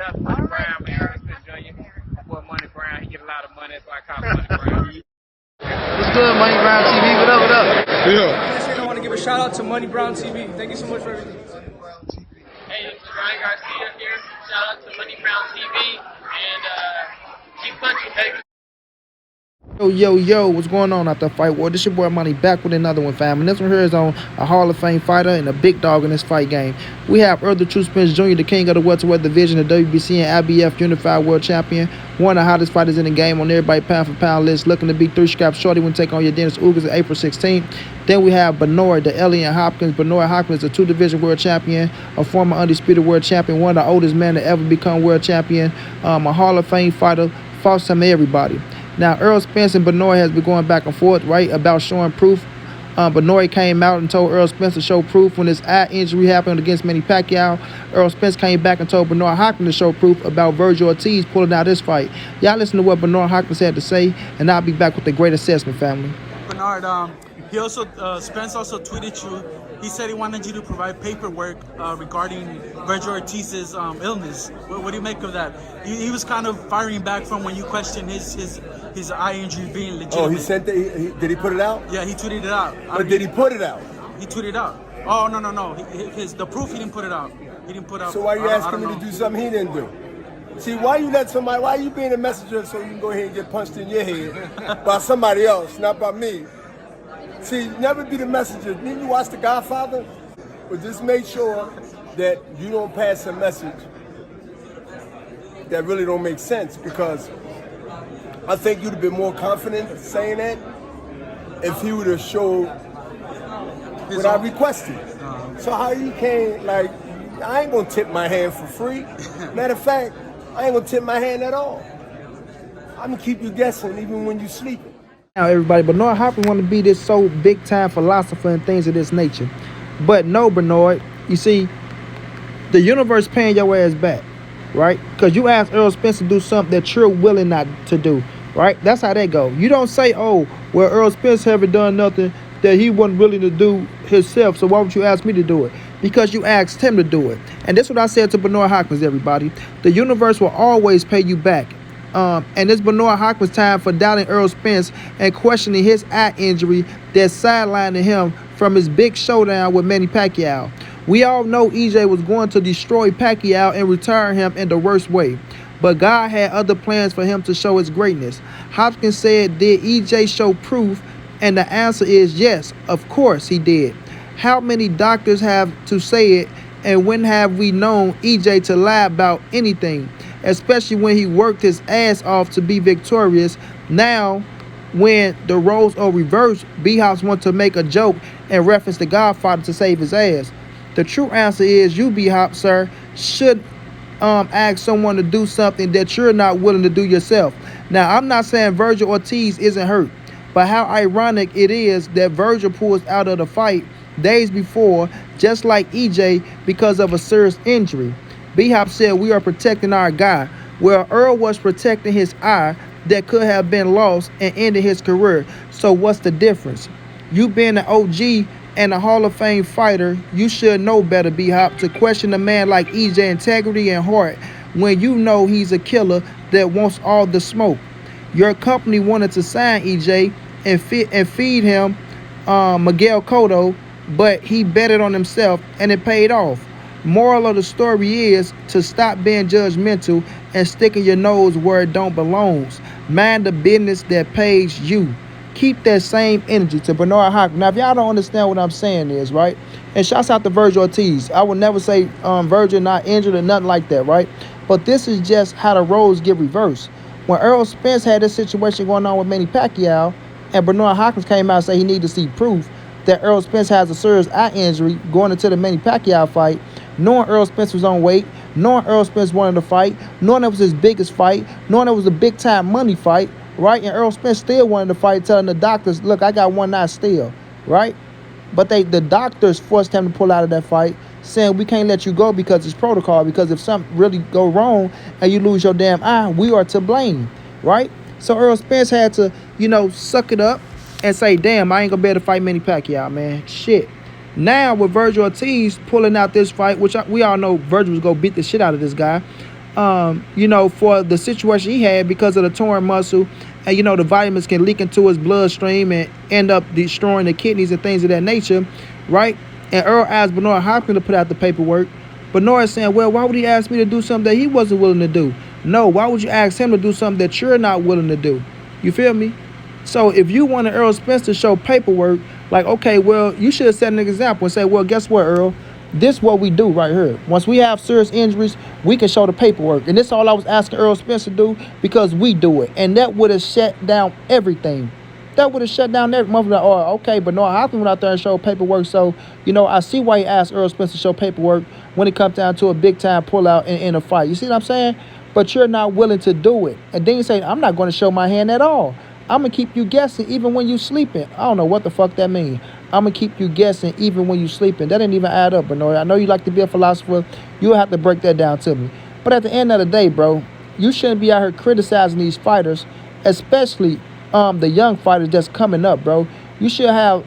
Shout out to Money Brown, man. Errol Spence Jr. Boy, Money Brown, he get a lot of money, that's why I call him Money Brown. What's good, Money Brown TV? What up, what up? Yeah. I want to give a shout out to Money Brown TV. Thank you so much for everything. Hey, this is Ryan Garcia here. Shout out to Money Brown TV. And keep punching, baby. Yo, what's going on out there, Fight War? This your boy Money back with another one, fam. And this one here is on a Hall of Fame fighter and a big dog in this fight game. We have Errol the True Spence Jr., the king of the welterweight division, the WBC and IBF Unified World Champion. One of the hottest fighters in the game on everybody pound for pound list, looking to be 3-scrap shorty when take on your Dennis Ugers on April 16th. Then we have Benoit, the alien Hopkins. Benoit Hopkins, a 2-division world champion, a former undisputed world champion, one of the oldest men to ever become world champion, a Hall of Fame fighter, fought some everybody. Now, Errol Spence and Benoit has been going back and forth, right, about showing proof. Benoit came out and told Errol Spence to show proof when his eye injury happened against Manny Pacquiao. Errol Spence came back and told Benoit Hopkins to show proof about Virgil Ortiz pulling out this fight. Y'all listen to what Benoit Hopkins had to say, and I'll be back with the great assessment, family. Bernard, Spence also tweeted you. He said he wanted you to provide paperwork regarding Virgil Ortiz's illness. What do you make of that? He was kind of firing back from when you questioned his eye injury being legitimate. Oh, he sent it. Did he put it out? Yeah, he tweeted it out. But did he put it out? He tweeted it out. Oh, no. The proof, he didn't put it out. He didn't put out. So why you asking me to do something he didn't do? See, why you being a messenger so you can go ahead and get punched in your head by somebody else, not by me? See, never be the messenger. Didn't you watch The Godfather? But just make sure that you don't pass a message that really don't make sense, because I think you'd have been more confident saying that if he would have showed what I requested. So how you can't, like, I ain't gonna tip my hand for free. Matter of fact, I ain't gonna tip my hand at all. I'm gonna keep you guessing even when you sleeping. Now, everybody, Benoit Hopkins want to be this so big-time philosopher and things of this nature. But no, Benoit, you see, the universe paying your ass back, right? Because you asked Errol Spence to do something that you're willing not to do, right? That's how that go. You don't say, oh, well, Errol Spence haven't done nothing that he wasn't willing to do himself, so why would you ask me to do it? Because you asked him to do it. And this is what I said to Benoit Hopkins, everybody. The universe will always pay you back. And it's Benoit Hopkins' time for doubting Errol Spence and questioning his eye injury that sidelining him from his big showdown with Manny Pacquiao. We all know EJ was going to destroy Pacquiao and retire him in the worst way. But God had other plans for him to show his greatness. Hopkins said, did EJ show proof? And the answer is yes, of course he did. How many doctors have to say it, and when have we known EJ to lie about anything? Especially when he worked his ass off to be victorious. Now, when the roles are reversed, B-Hops want to make a joke and reference the Godfather to save his ass. The true answer is you, B-Hop, sir, should ask someone to do something that you're not willing to do yourself. Now, I'm not saying Virgil Ortiz isn't hurt, but how ironic it is that Virgil pulls out of the fight days before, just like EJ, because of a serious injury. B-Hop said we are protecting our guy, where Errol was protecting his eye that could have been lost and ended his career. So what's the difference? You being an OG and a Hall of Fame fighter, you should know better, B-Hop, to question a man like EJ integrity and heart when you know he's a killer that wants all the smoke. Your company wanted to sign EJ and feed him Miguel Cotto, but he betted on himself and it paid off. Moral of the story is to stop being judgmental and sticking your nose where it don't belongs. Mind the business that pays you. Keep that same energy to Benoit Hopkins. Now, if y'all don't understand what I'm saying is, right? And shouts out to Virgil Ortiz. I would never say Virgil not injured or nothing like that, right? But this is just how the roles get reversed. When Errol Spence had this situation going on with Manny Pacquiao, and Benoit Hopkins came out and said he needed to see proof that Errol Spence has a serious eye injury going into the Manny Pacquiao fight, knowing Errol Spence was on weight, knowing Errol Spence wanted to fight, knowing it was his biggest fight, knowing it was a big-time money fight, right? And Errol Spence still wanted to fight, telling the doctors, look, I got one eye still, right? But the doctors forced him to pull out of that fight, saying we can't let you go because it's protocol, because if something really go wrong and you lose your damn eye, we are to blame, right? So Errol Spence had to, suck it up and say, damn, I ain't gonna be able to fight Manny Pacquiao, man. Shit. Now with Virgil Ortiz pulling out this fight, which we all know Virgil was gonna beat the shit out of this guy, for the situation he had because of the torn muscle. And, the vitamins can leak into his bloodstream and end up destroying the kidneys and things of that nature, right? And Errol asked Bernard Hopkins to put out the paperwork. Bernard is saying, well, why would he ask me to do something that he wasn't willing to do? No, why would you ask him to do something that you're not willing to do? You feel me? So if you wanted Errol Spence to show paperwork, like, okay, well, you should have set an example and say, well, guess what, Errol? This is what we do right here. Once we have serious injuries, we can show the paperwork. And this is all I was asking Errol Spence to do because we do it. And that would have shut down everything. That would have shut down every month. Like, oh, okay, but no, Hopkins went out there and showed paperwork. So, I see why he asked Errol Spence to show paperwork when it comes down to a big-time pullout in a fight. You see what I'm saying? But you're not willing to do it. And then you say, I'm not going to show my hand at all. I'm going to keep you guessing even when you sleeping. I don't know what the fuck that means. I'm going to keep you guessing even when you sleeping. That didn't even add up, Bernard. I know you like to be a philosopher. You'll have to break that down to me. But at the end of the day, bro, you shouldn't be out here criticizing these fighters, especially the young fighters that's coming up, bro. You should have,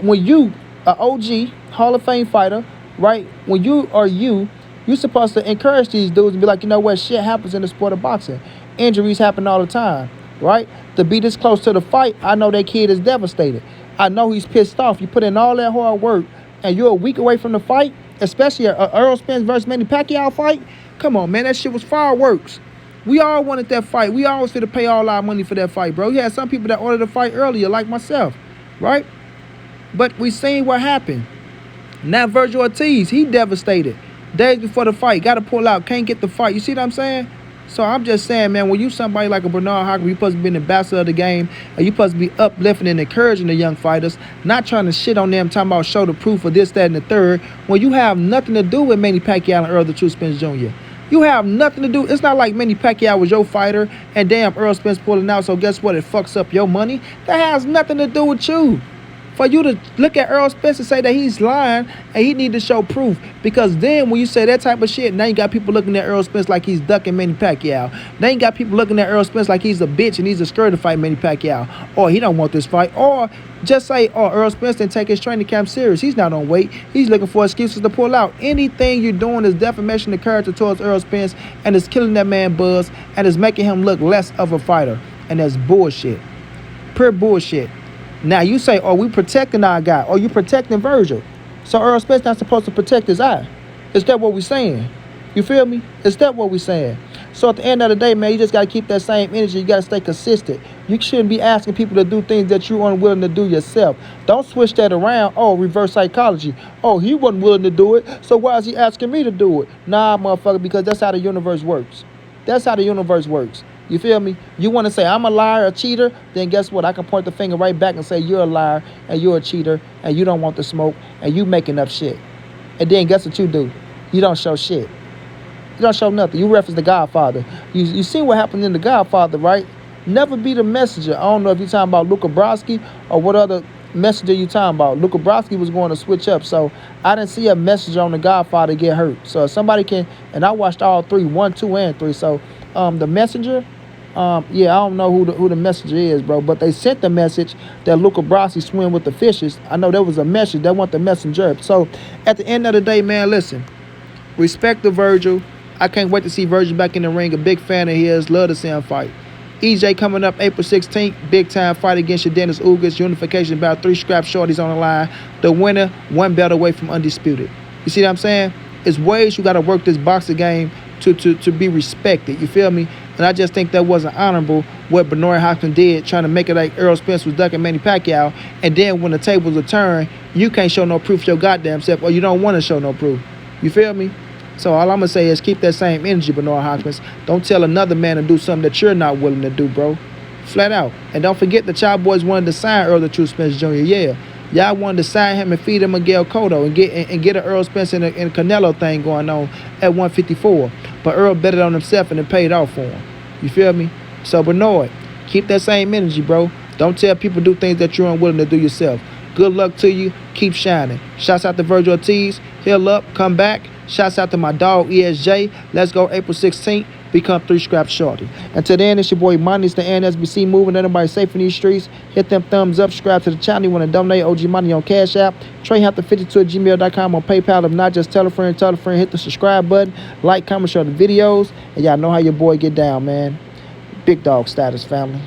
when you, an OG, Hall of Fame fighter, right? When you're supposed to encourage these dudes and be like, you know what, shit happens in the sport of boxing. Injuries happen all the time, right? To be this close to the fight, I know that kid is devastated. I know he's pissed off. You put in all that hard work and you're a week away from the fight, especially a Errol Spence versus Manny Pacquiao fight. Come on, man, that shit was fireworks. We all wanted that fight. We always had to pay all our money for that fight, bro. You had some people that ordered the fight earlier, like myself, right? But we seen what happened. Now Virgil Ortiz, he devastated. Days before the fight, got to pull out, can't get the fight. You see what I'm saying? So I'm just saying, man, when you somebody like a Bernard Hopkins, you're supposed to be an ambassador of the game, and you're supposed to be uplifting and encouraging the young fighters, not trying to shit on them, talking about show the proof of this, that, and the third, when you have nothing to do with Manny Pacquiao and Errol the True Spence Jr. You have nothing to do. It's not like Manny Pacquiao was your fighter, and damn, Errol Spence pulling out, so guess what? It fucks up your money. That has nothing to do with you. For you to look at Errol Spence and say that he's lying and he need to show proof. Because then when you say that type of shit, now you got people looking at Errol Spence like he's ducking Manny Pacquiao. Now you got people looking at Errol Spence like he's a bitch and he's a scared to fight Manny Pacquiao. Or he don't want this fight. Or just say, oh, Errol Spence didn't take his training camp serious. He's not on weight. He's looking for excuses to pull out. Anything you're doing is defamation of character towards Errol Spence, and it's killing that man buzz, and it's making him look less of a fighter. And that's bullshit. Pure bullshit. Now you say, oh, we protecting our guy, or you protecting Virgil. So Errol Spence not supposed to protect his eye. Is that what we saying? You feel me? Is that what we saying? So at the end of the day, man, you just got to keep that same energy. You got to stay consistent. You shouldn't be asking people to do things that you're unwilling to do yourself. Don't switch that around. Oh, reverse psychology. Oh, he wasn't willing to do it, so why is he asking me to do it? Nah, motherfucker, because that's how the universe works. That's how the universe works. You feel me? You want to say I'm a liar, a cheater, then guess what? I can point the finger right back and say you're a liar and you're a cheater and you don't want the smoke and you making up shit. And then guess what you do? You don't show shit. You don't show nothing. You reference The Godfather. You see what happened in The Godfather, right? Never be the messenger. I don't know if you're talking about Luka Brosky or what other messenger you talking about. Luka Brosky was going to switch up, so I didn't see a messenger on The Godfather get hurt. So if somebody can, and I watched all three, 1, 2, and 3. So the messenger, I don't know who the messenger is, bro, but they sent the message that Luka Brosky swim with the fishes. I know there was a message. They want the messenger. So at the end of the day, man, listen, respect the Virgil. I can't wait to see Virgil back in the ring. A big fan of his. Love to see him fight. EJ coming up April 16th. Big time fight against your Dennis Ugas. Unification about 3 scrap shorties on the line. The winner, 1 belt away from undisputed. You see what I'm saying? It's ways you got to work this boxing game to be respected. You feel me? And I just think that wasn't honorable what Bernard Hopkins did, trying to make it like Errol Spence was ducking Manny Pacquiao. And then when the tables are turned, you can't show no proof your goddamn self, or you don't want to show no proof. You feel me? So all I'm going to say is keep that same energy, Bernard Hopkins. Don't tell another man to do something that you're not willing to do, bro. Flat out. And don't forget the Child Boys wanted to sign Errol the True Spence Jr. Yeah. Y'all wanted to sign him and feed him Miguel Cotto and get an Errol Spence and a Canelo thing going on at 154. But Errol betted on himself and it paid off for him. You feel me? So Bernard, keep that same energy, bro. Don't tell people to do things that you're unwilling to do yourself. Good luck to you. Keep shining. Shouts out to Virgil Ortiz. Heal up. Come back. Shouts out to my dog ESJ. Let's go April 16th. become 3 Scraps Shorty. Until then, it's your boy Money. It's the NSBC moving. Everybody safe in these streets. Hit them thumbs up. Subscribe to the channel. You want to donate OG Money on Cash App. TreyHunters52@gmail.com on PayPal. If not, just tell a friend. Hit the subscribe button. Like, comment, share the videos. And y'all know how your boy get down, man. Big dog status, family.